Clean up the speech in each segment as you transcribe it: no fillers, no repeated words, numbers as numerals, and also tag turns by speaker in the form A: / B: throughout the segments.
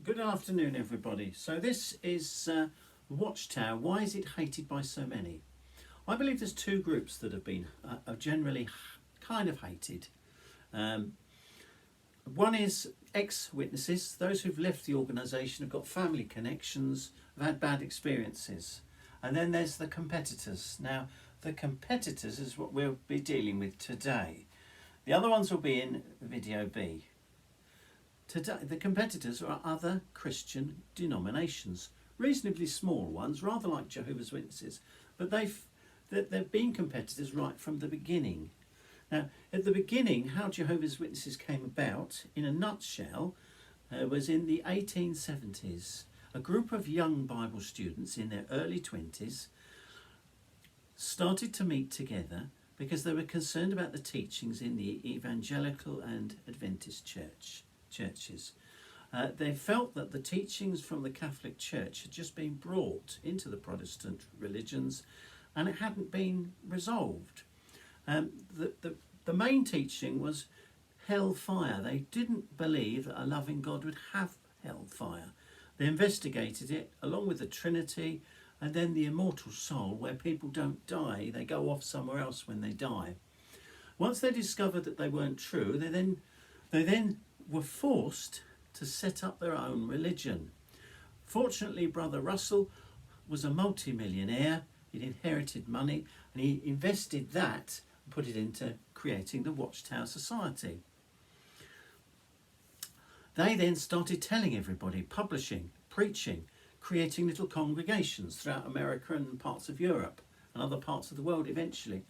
A: Good afternoon, everybody. So this is Watchtower. Why is it hated by so many? I believe there's two groups that have been generally kind of hated. One is ex-witnesses, those who've left the organisation, have got family connections, have had bad experiences. And then there's the competitors. Now, the competitors is what we'll be dealing with today. The other ones will be in video B. Today, the competitors are other Christian denominations, reasonably small ones, rather like Jehovah's Witnesses, but they've been competitors right from the beginning. Now, at the beginning, how Jehovah's Witnesses came about, in a nutshell, was in the 1870s. A group of young Bible students in their early 20s started to meet together because they were concerned about the teachings in the evangelical and Adventist churches. They felt that the teachings from the Catholic Church had just been brought into the Protestant religions and it hadn't been resolved. The main teaching was hellfire. They didn't believe that a loving God would have hellfire. They investigated it along with the Trinity and then the immortal soul, where people don't die, they go off somewhere else when they die. Once they discovered that they weren't true, they then were forced to set up their own religion. Fortunately, Brother Russell was a multi-millionaire. He'd inherited money and he invested that and put it into creating the Watchtower Society. They then started telling everybody, publishing, preaching, creating little congregations throughout America and parts of Europe and other parts of the world eventually.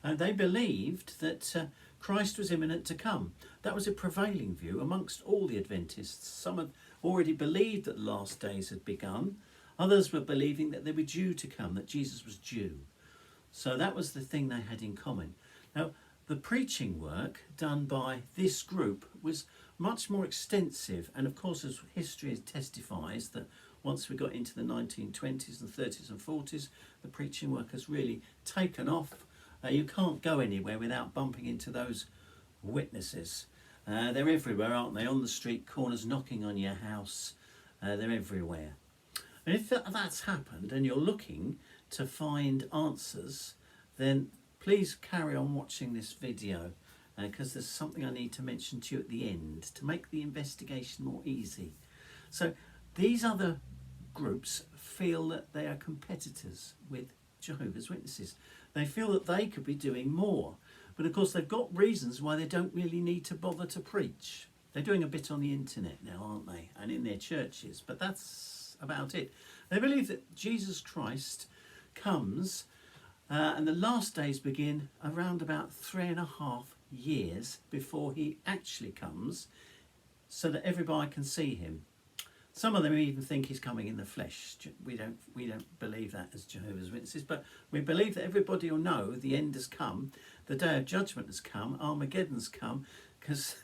A: And they believed that Christ was imminent to come. That was a prevailing view amongst all the Adventists. Some had already believed that the last days had begun. Others were believing that they were due to come, that Jesus was due. So that was the thing they had in common. Now, the preaching work done by this group was much more extensive. And of course, as history testifies, that once we got into the 1920s and 30s and 40s, the preaching work has really taken off. You can't go anywhere without bumping into those witnesses. They're everywhere, aren't they? On the street corners, knocking on your house. They're everywhere. And if that's happened and you're looking to find answers, then please carry on watching this video because there's something I need to mention to you at the end to make the investigation more easy. So these other groups feel that they are competitors with Jehovah's Witnesses. They feel that they could be doing more. But of course they've got reasons why they don't really need to bother to preach. They're doing a bit on the internet now, aren't they? And in their churches. But that's about it. They believe that Jesus Christ comes and the last days begin around about 3.5 years before he actually comes, so that everybody can see him. Some of them even think he's coming in the flesh. We don't believe that as Jehovah's Witnesses, but we believe that everybody will know the end has come, the day of judgment has come, Armageddon's come, because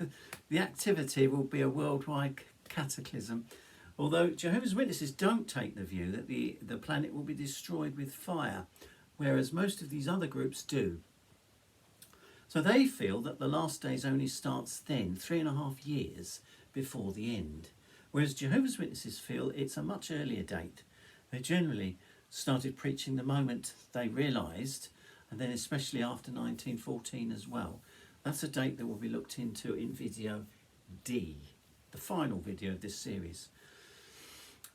A: the activity will be a worldwide cataclysm. Although Jehovah's Witnesses don't take the view that the planet will be destroyed with fire, whereas most of these other groups do. So they feel that the last days only starts then, 3.5 years before the end. Whereas Jehovah's Witnesses feel it's a much earlier date. They generally started preaching the moment they realised, and then especially after 1914 as well. That's a date that will be looked into in video D, the final video of this series.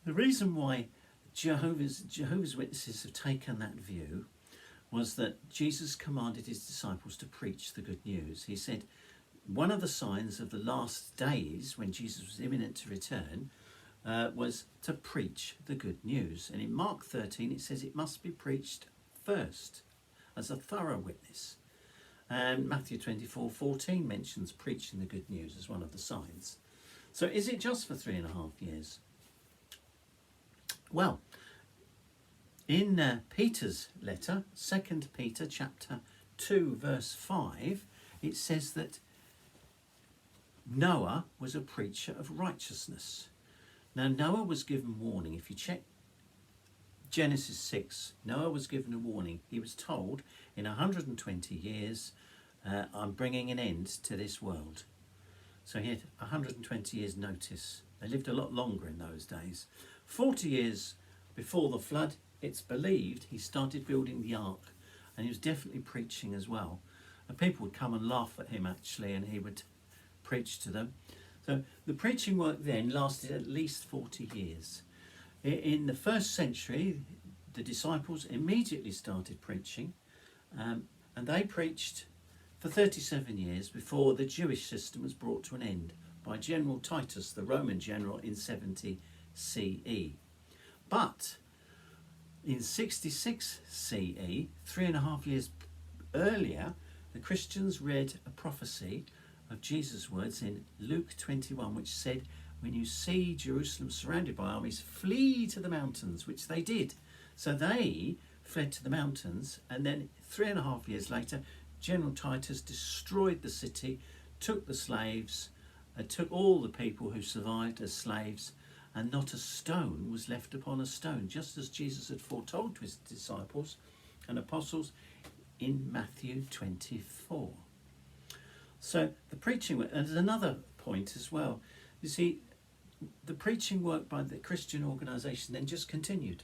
A: The reason why Jehovah's Witnesses have taken that view was that Jesus commanded his disciples to preach the good news. He said, one of the signs of the last days, when Jesus was imminent to return, was to preach the good news. And in Mark 13, it says it must be preached first as a thorough witness. And Matthew 24:14 mentions preaching the good news as one of the signs. So is it just for 3.5 years? Well, in Peter's letter, 2 Peter chapter 2, verse 5, it says that Noah was a preacher of righteousness. Now, Noah was given warning. If you check Genesis 6, Noah was given a warning. He was told, in 120 years, I'm bringing an end to this world. So he had 120 years notice. They lived a lot longer in those days. 40 years before the flood, it's believed he started building the ark, and he was definitely preaching as well. And people would come and laugh at him actually, and he would preach to them. So the preaching work then lasted at least 40 years. In the first century, the disciples immediately started preaching, and they preached for 37 years before the Jewish system was brought to an end by General Titus, the Roman general, in 70 CE. But in 66 CE, 3.5 years earlier, the Christians read a prophecy of Jesus' words in Luke 21, which said, "When you see Jerusalem surrounded by armies, flee to the mountains," which they did. So they fled to the mountains, and then 3.5 years later, General Titus destroyed the city, took the slaves, took all the people who survived as slaves, and not a stone was left upon a stone, just as Jesus had foretold to his disciples and apostles in Matthew 24. So the preaching work, and there's another point as well. You see, the preaching work by the Christian organisation then just continued.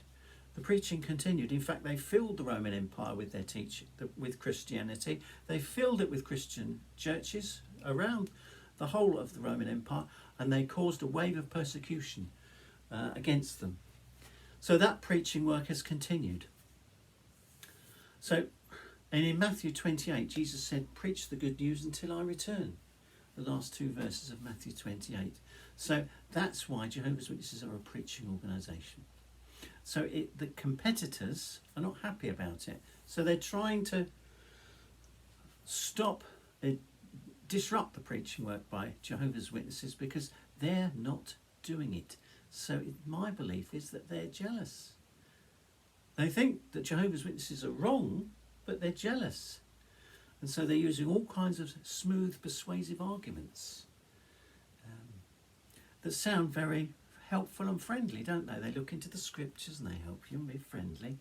A: The preaching continued. In fact, they filled the Roman Empire with their teaching, with Christianity. They filled it with Christian churches around the whole of the Roman Empire, and they caused a wave of persecution against them. So that preaching work has continued. So, and in Matthew 28, Jesus said, "Preach the good news until I return." The last two verses of Matthew 28. So that's why Jehovah's Witnesses are a preaching organisation. So the competitors are not happy about it. So they're trying to disrupt the preaching work by Jehovah's Witnesses because they're not doing it. So my belief is that they're jealous. They think that Jehovah's Witnesses are wrong, but they're jealous. And so they're using all kinds of smooth, persuasive arguments that sound very helpful and friendly, don't they? They look into the scriptures and they help you and be friendly.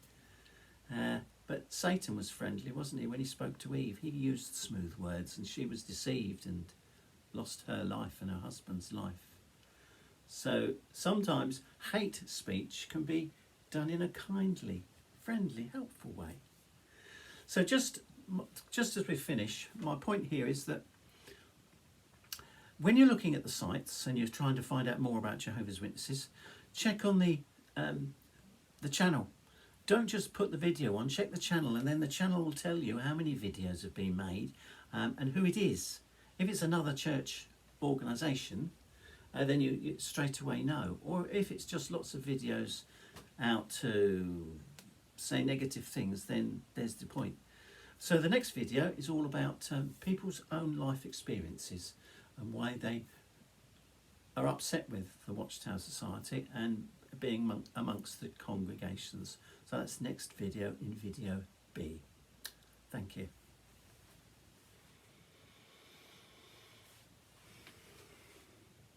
A: But Satan was friendly, wasn't he? When he spoke to Eve, he used smooth words, and she was deceived and lost her life and her husband's life. So sometimes hate speech can be done in a kindly, friendly, helpful way. So just as we finish, my point here is that when you're looking at the sites and you're trying to find out more about Jehovah's Witnesses, check on the channel. Don't just put the video on, check the channel, and then the channel will tell you how many videos have been made and who it is. If it's another church organisation, then you straight away know. Or if it's just lots of videos out to say negative things, then there's the point. So the next video is all about people's own life experiences and why they are upset with the Watchtower Society and being amongst the congregations. So that's next video in video B. Thank you.